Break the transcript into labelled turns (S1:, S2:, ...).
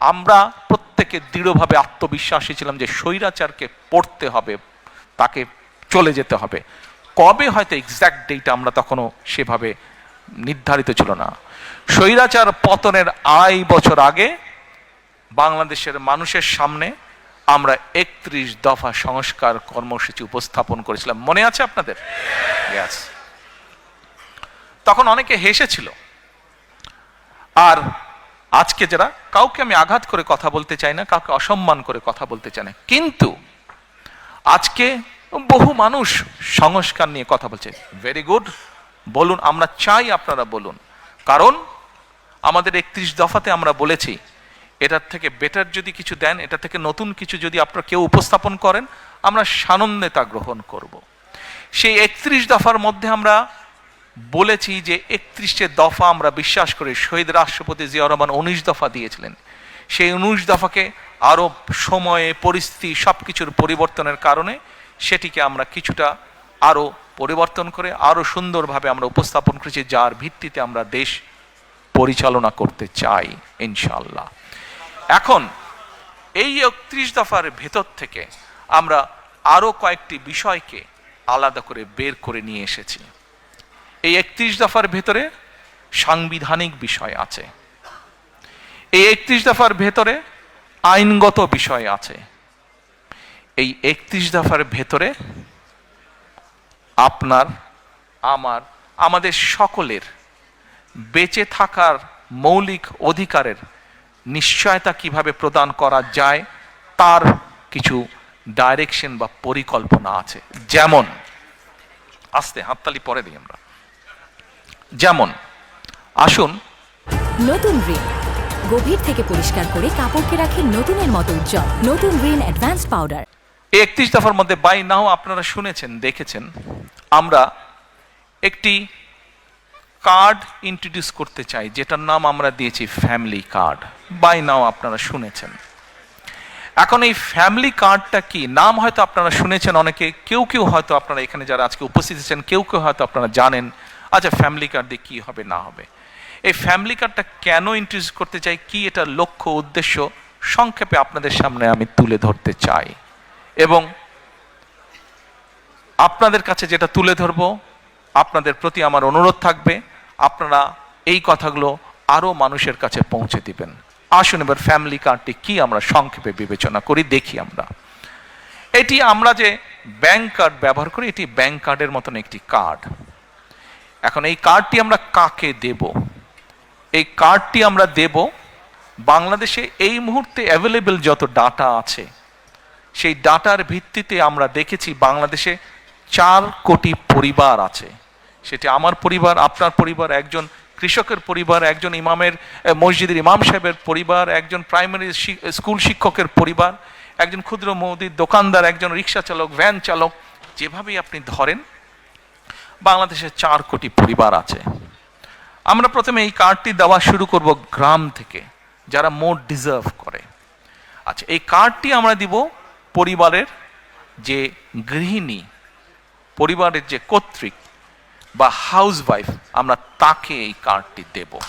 S1: আমরা প্রত্যেকে দৃঢ়ভাবে আত্মবিশ্বাসী ছিলাম যে স্বৈরাচারকে পড়তে হবে, তাকে চলে যেতে হবে। কবে হয়তো এক্স্যাক্ট ডেট আমরা তখনও সেভাবে নির্ধারিত ছিল না। স্বৈরাচার পতনের 2.5 বছর আগে বাংলাদেশের মানুষের সামনে আমরা 31 দফা সংস্কার কর্মসূচি উপস্থাপন করেছিলাম, মনে আছে আপনাদের? Yes. তখন অনেকে হেসেছিল। আর আজকে যারা, কাউকে আমি আঘাত করে কথা বলতে চাই না, কাউকে অসম্মান করে কথা বলতে চাই না, কিন্তু আজকে বহু মানুষ সংস্কার নিয়ে কথা বলছে। ভেরি গুড, বলুন, আমরা চাই আপনারা বলুন। কারণ আমাদের 31 দফাতে আমরা বলেছি এটার থেকে বেটার যদি কিছু দেন, এটা থেকে নতুন কিছু যদি আপনারা কেউ উপস্থাপন করেন, আমরা সানন্দে তা গ্রহণ করব। সেই 31 দফার মধ্যে আমরা বলেছি যে 31টে দফা আমরা বিশ্বাস করি, শহীদ রাষ্ট্রপতি জিয়াউর রহমান 19 দফা দিয়েছিলেন। সেই 19 দফাকে আরো সময়ে পরিস্থিতি সবকিছুর পরিবর্তনের কারণে সেটিকে আমরা কিছুটা আরো পরিবর্তন করে আরো সুন্দরভাবে আমরা উপস্থাপন করেছি, যার ভিত্তিতে আমরা দেশ পরিচালনা করতে চাই ইনশাআল্লাহ। এখন এই 31 দফার ভেতর থেকে আমরা আরো কয়েকটি বিষয়কে আলাদা করে বের করে নিয়ে এসেছি। এই 31 দফার ভেতরে সাংবিধানিক বিষয় আছে, এই 31 দফার ভেতরে আইনগত বিষয় আছে, এই 31 দফার ভেতরে আপনার, আমার, আমাদের সকলের বেঁচে থাকার মৌলিক অধিকারের নিশ্চয়তা কিভাবে প্রদান করা যায় তার কিছু ডাইরেকশন বা পরিকল্পনা আছে। যেমন, আস্তে হাততালি পরে দিই আমরা, যেমন আসুন,
S2: নতুন রিন গভীর থেকে পরিষ্কার করে কাপড়কে রাখে নতুনের মতো উজ্জ্বল। নতুন রিন অ্যাডভান্স পাউডার।
S1: 31 দফার মধ্যে বাই নাও আপনারা শুনেছেন, দেখেছেন, আমরা একটি কার্ড ইন্ট্রোডিউস করতে চাই, যেটার নাম আমরা দিয়েছি ফ্যামিলি কার্ড। বাই নাও আপনারা শুনেছেন। এখন এই ফ্যামিলি কার্ডটা কি, নাম হয়তো আপনারা শুনেছেন অনেকে, কেউ কেউ হয়তো আপনারা এখানে যারা আজকে উপস্থিত আছেন কেউ কেউ হয়তো আপনারা জানেন। আচ্ছা, ফ্যামিলি কার্ড দিয়ে কি হবে না হবে, এই ফ্যামিলি কার্ডটা কেন ইন্ট্রোডিউস করতে চাই, কি এটার লক্ষ্য উদ্দেশ্য সংক্ষেপে আপনাদের সামনে আমি তুলে ধরতে চাই। এবং আপনাদের কাছে যেটা তুলে ধরবো, আপনাদের প্রতি আমার অনুরোধ থাকবে আপনারা এই কথাগুলো আরো মানুষের কাছে পৌঁছে দিবেন। আসুন এবার ফ্যামিলি কার্ডটি কি আমরা সংক্ষেপে বিবেচনা করি, দেখি আমরা। এটি আমরা যে ব্যাংক কার্ড ব্যবহার করি, এটি ব্যাংক কার্ডের মতন একটি কার্ড। এখন এই কার্ডটি আমরা কাকে দেব? এই কার্ডটি আমরা দেব বাংলাদেশে এই মুহূর্তে অ্যাভেলেবল যত ডাটা আছে সেই ডাটার ভিত্তিতে আমরা দেখেছি বাংলাদেশে 4 কোটি পরিবার আছে। সেটি আমার পরিবার, আপনার পরিবার, একজন কৃষকের পরিবার, একজন ইমামের, মসজিদের ইমাম সাহেবের পরিবার, একজন প্রাইমারি স্কুল শিক্ষকের পরিবার, একজন ক্ষুদ্র মুদির দোকানদার, একজন রিক্সা চালক, ভ্যান চালক, যেভাবেই আপনি ধরেন বাংলাদেশে 4 কোটি পরিবার আছে। আমরা প্রথমে এই কার্ডটি দেওয়া শুরু করব গ্রাম থেকে, যারা মোর ডিজার্ভ করে। আচ্ছা, এই কার্ডটি আমরা দিব পরিবারের যে গৃহিণী, পরিবারের যে কর্ত্রী বা হাউসওয়াইফ, আমরা তাকে এই কার্ডটি দেব।